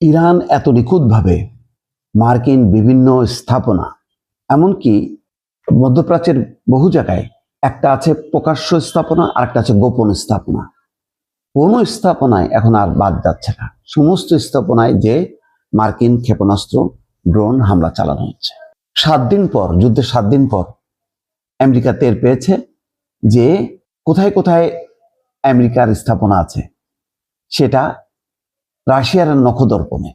Iran এত নিখুঁতভাবে মার্কিন বিভিন্ন স্থাপনা, এমনকি মধ্যপ্রাচ্যের বহু জায়গায় একটা আছে প্রকাশ্য স্থাপনা আর একটা আছে গোপন স্থাপনা। কোনো স্থাপনায় এখন আর বাদ যাচ্ছে না, সমস্ত স্থাপনায় যে মার্কিন ক্ষেপণাস্ত্র ড্রোন হামলা চালানো হচ্ছে। 7 দিন পর, যুদ্ধের 7 দিন পর আমেরিকা টের পেয়েছে যে কোথায় কোথায় আমেরিকার স্থাপনা আছে, সেটা রাশিয়ার নখদর্পণে।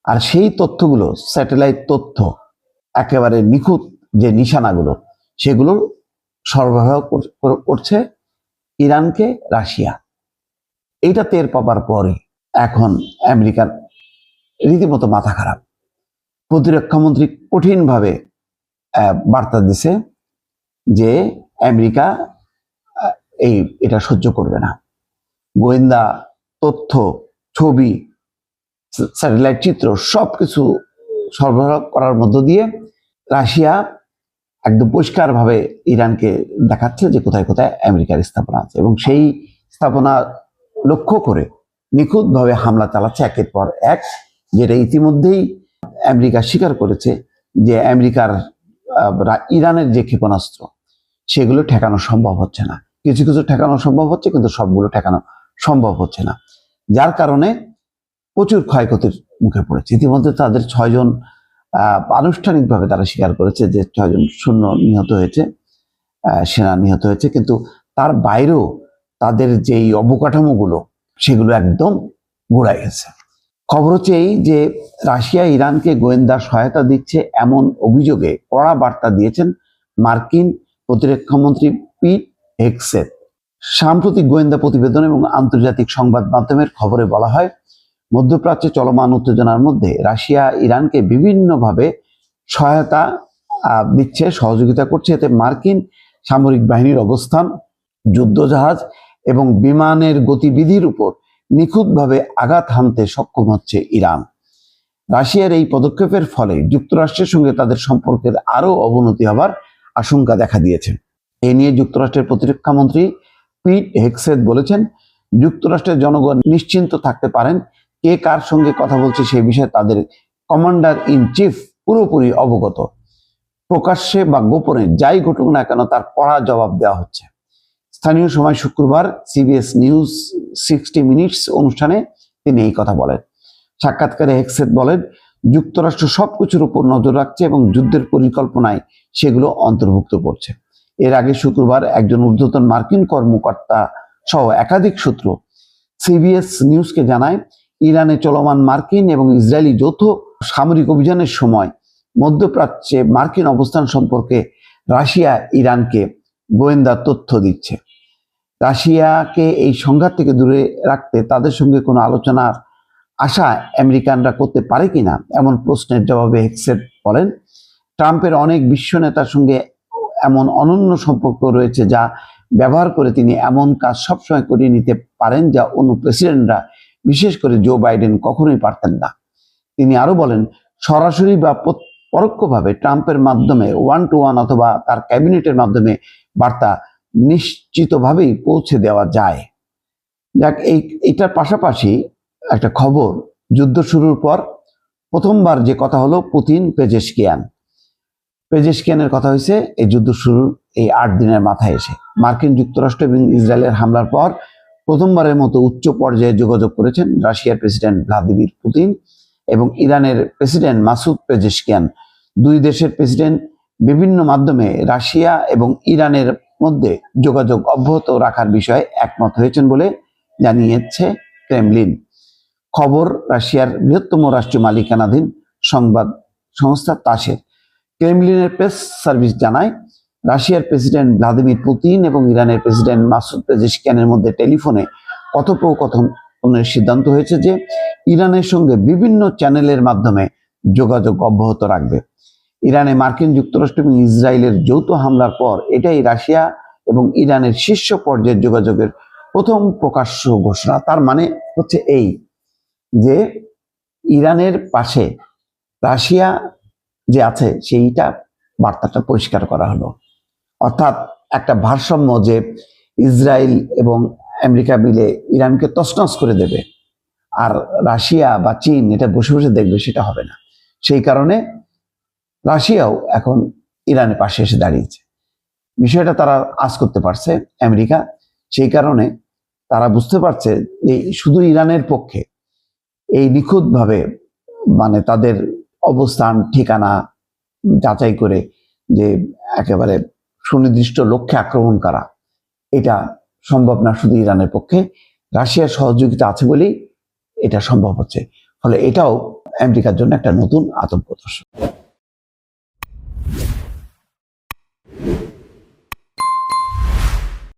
আর সেই তথ্যগুলো, স্যাটেলাইট তথ্য, একেবারে নিখুঁত যে নিশানাগুলো, সেগুলো সরবরাহ করছে ইরানকে রাশিয়া। এইটা টের পাবার পরে এখন আমেরিকার রীতিমতো মাথা খারাপ। প্রতিরক্ষামন্ত্রী কঠিনভাবে বার্তা দিছে যে আমেরিকা এটা সহ্য করবে না। গোয়েন্দা তথ্য, ছবি, স্যাটেলাইট চিত্র সবকিছু সরবরাহ করার মধ্য দিয়ে রাশিয়া একদম পরিষ্কারভাবে ইরানকে দেখাচ্ছে যে কোথায় কোথায় আমেরিকার স্থাপনা আছে, এবং সেই স্থাপনা লক্ষ্য করে নিখুঁতভাবে হামলা চালাচ্ছে একের পর এক, যেটা ইতিমধ্যেই আমেরিকা স্বীকার করেছে যে আমেরিকার ইরানের যে ক্ষেপণাস্ত্র, সেগুলো ঠেকানো সম্ভব হচ্ছে না। কিছু কিছু ঠেকানো সম্ভব হচ্ছে, কিন্তু সবগুলো ঠেকানো সম্ভব হচ্ছে না, যার কারণে প্রচুর ক্ষয়ক্ষতির মুখে পড়েছে। ইতিমধ্যে তাদের 6 জন আনুষ্ঠানিকভাবে তারা স্বীকার করেছে যে 6 জন সৈন্য নিহত হয়েছে, সেনা নিহত হয়েছে, কিন্তু তার বাইরেও তাদের যেই অবকাঠামোগুলো, সেগুলো একদম গোড়ায় গেছে। খবর হচ্ছে এই যে রাশিয়া ইরানকে গোয়েন্দা সহায়তা দিচ্ছে এমন অভিযোগে কড়া বার্তা দিয়েছেন মার্কিন প্রতিরক্ষামন্ত্রী পিট হেগসেথ। সাম্প্রতিক গোয়েন্দা প্রতিবেদন এবং আন্তর্জাতিক সংবাদ মাধ্যমের খবরে বলা হয়, মধ্যপ্রাচ্যে চলমান উত্তেজনার মধ্যে রাশিয়া ইরানকে বিভিন্নভাবে সহায়তা দিচ্ছে, সহযোগিতা করছে। এতে মার্কিন সামরিক বাহিনীর অবস্থান, যুদ্ধজাহাজ এবং বিমানের গতিবিধির উপর নিখুঁতভাবে আঘাত হানতে সক্ষম হচ্ছে ইরান। রাশিয়ার এই পদক্ষেপের ফলে যুক্তরাষ্ট্রের সঙ্গে তাদের সম্পর্কের আরও অবনতি হবার আশঙ্কা দেখা দিয়েছে। এ নিয়ে যুক্তরাষ্ট্রের প্রতিরক্ষামন্ত্রী পিট হেগসেথ বলেছেন, যুক্তরাষ্ট্রের জনগণ নিশ্চিন্ত থাকতে পারেন, কে কার সঙ্গে কথা বলছে সেই বিষয়ে তাদের কমান্ডার ইন চিফ পুরোপুরি অবগত। প্রকাশ্যে বা গোপনে যাই ঘটুক না কেন, তার কড়া জবাব দেওয়া হচ্ছে। স্থানীয় সময় শুক্রবার সিবিএস নিউজ 60 মিনিটস অনুষ্ঠানে তিনি এই কথা বলেন। সাক্ষাৎকারে হেগসেথ বলেন, যুক্তরাষ্ট্র সবকিছুর উপর নজর রাখছে এবং যুদ্ধের পরিকল্পনায় সেগুলো অন্তর্ভুক্ত করছে। এর আগে শুক্রবার একজন ঊর্ধ্বতন মার্কিন কর্মকর্তা সহ একাধিক সূত্র সিবিএস নিউজকে জানায়, ইরানে চলমান মার্কিন এবং ইসরায়েলি যৌথ সামরিক অভিযানের সময় মধ্যপ্রাচ্যে মার্কিন অবস্থান সম্পর্কে রাশিয়া ইরানকে গোয়েন্দা তথ্য দিচ্ছে। রাশিয়াকে এই সংঘাত থেকে দূরে রাখতে তাদের সঙ্গে কোনো আলোচনার আশা আমেরিকানরা করতে পারে কিনা, এমন প্রশ্নের জবাবে হেগসেথ বলেন, ট্রাম্পের অনেক বিশ্ব নেতার সঙ্গে এমন অনন্য সম্পর্ক রয়েছে যা ব্যবহার করে তিনি এমন কাজ সবসময় করিয়ে নিতে পারেন যা অন্য প্রেসিডেন্টরা, বিশেষ করে জো বাইডেন, কখনোই পারতেন না। তিনি আরো বলেন, সরাসরি বা পরোক্ষভাবে ট্রাম্পের মাধ্যমে 1-to-1 অথবা তার ক্যাবিনেটের মাধ্যমে বার্তা নিশ্চিতভাবেই পৌঁছে দেওয়া যায়। যাক, এইটার পাশাপাশি একটা খবর, যুদ্ধ শুরুর পর প্রথমবার যে কথা হলো পুতিন পেজেশকিয়ানের কথা হয়েছে এই যুদ্ধ শুরুর এই 8 দিনের মাথায় এসে। মার্কিন যুক্তরাষ্ট্র এবং ইসরায়েলের হামলার পর প্রথমবারের মতো উচ্চ পর্যায়ে যোগাযোগ করেছেন রাশিয়ার প্রেসিডেন্ট ভ্লাদিমির পুতিন এবং ইরানের প্রেসিডেন্ট মাসুদ পেজেশকিয়ান। দুই দেশের প্রেসিডেন্ট বিভিন্ন মাধ্যমে রাশিয়া এবং ইরানের মধ্যে যোগাযোগ অব্যাহত রাখার বিষয়ে একমত হয়েছেন বলে জানিয়েছে ক্রেমলিন। খবর রাশিয়ার বৃহত্তম রাষ্ট্রীয় মালিকানাধীন সংবাদ সংস্থা তাসের। ক্রেমলিনের প্রেস সার্ভিস জানায়, রাশিয়ার প্রেসিডেন্ট ভ্লাদিমির পুতিন এবং ইরানের প্রেসিডেন্ট মাসুদ পেজেশকিয়ানের মধ্যে টেলিফোনে কথোপকথনের সিদ্ধান্ত হয়েছে যে ইরানের সঙ্গে বিভিন্ন চ্যানেলের মাধ্যমে যোগাযোগ অব্যাহত রাখবে। ইরানে মার্কিন যুক্তরাষ্ট্র এবং ইসরায়েলের যৌথ হামলার পর এটাই রাশিয়া এবং ইরানের শীর্ষ পর্যায়ের যোগাযোগের প্রথম প্রকাশ্য ঘোষণা। তার মানে হচ্ছে এই যে ইরানের পাশে রাশিয়া যে আছে সেইটা বার্তাটা পরিষ্কার করা হলো, অর্থাৎ একটা ভারসাম্য যে ইসরায়েল এবং আমেরিকা মিলে ইরানকে তছনছ করে দেবে, আর রাশিয়া বা চীন এটা বসে বসে দেখবে সেটা হবে না। সেই কারণে রাশিয়াও এখন ইরানের পাশে এসে দাঁড়িয়েছে। বিষয়টা তারা আজ করতে পারছে আমেরিকা, সেই কারণে তারা বুঝতে পারছে যে শুধু ইরানের পক্ষে এই নিখুঁতভাবে মানে তাদের অবস্থান ঠিকানা যাচাই করে যে একেবারে সুনির্দিষ্ট লক্ষ্যে আক্রমণ করা, এটা সম্ভব না শুধু ইরানের পক্ষে। রাশিয়ার সহযোগিতা আছে বলেই এটা সম্ভব হচ্ছে। ফলে এটাও আমেরিকার জন্য একটা নতুন আতঙ্ক দর্শক।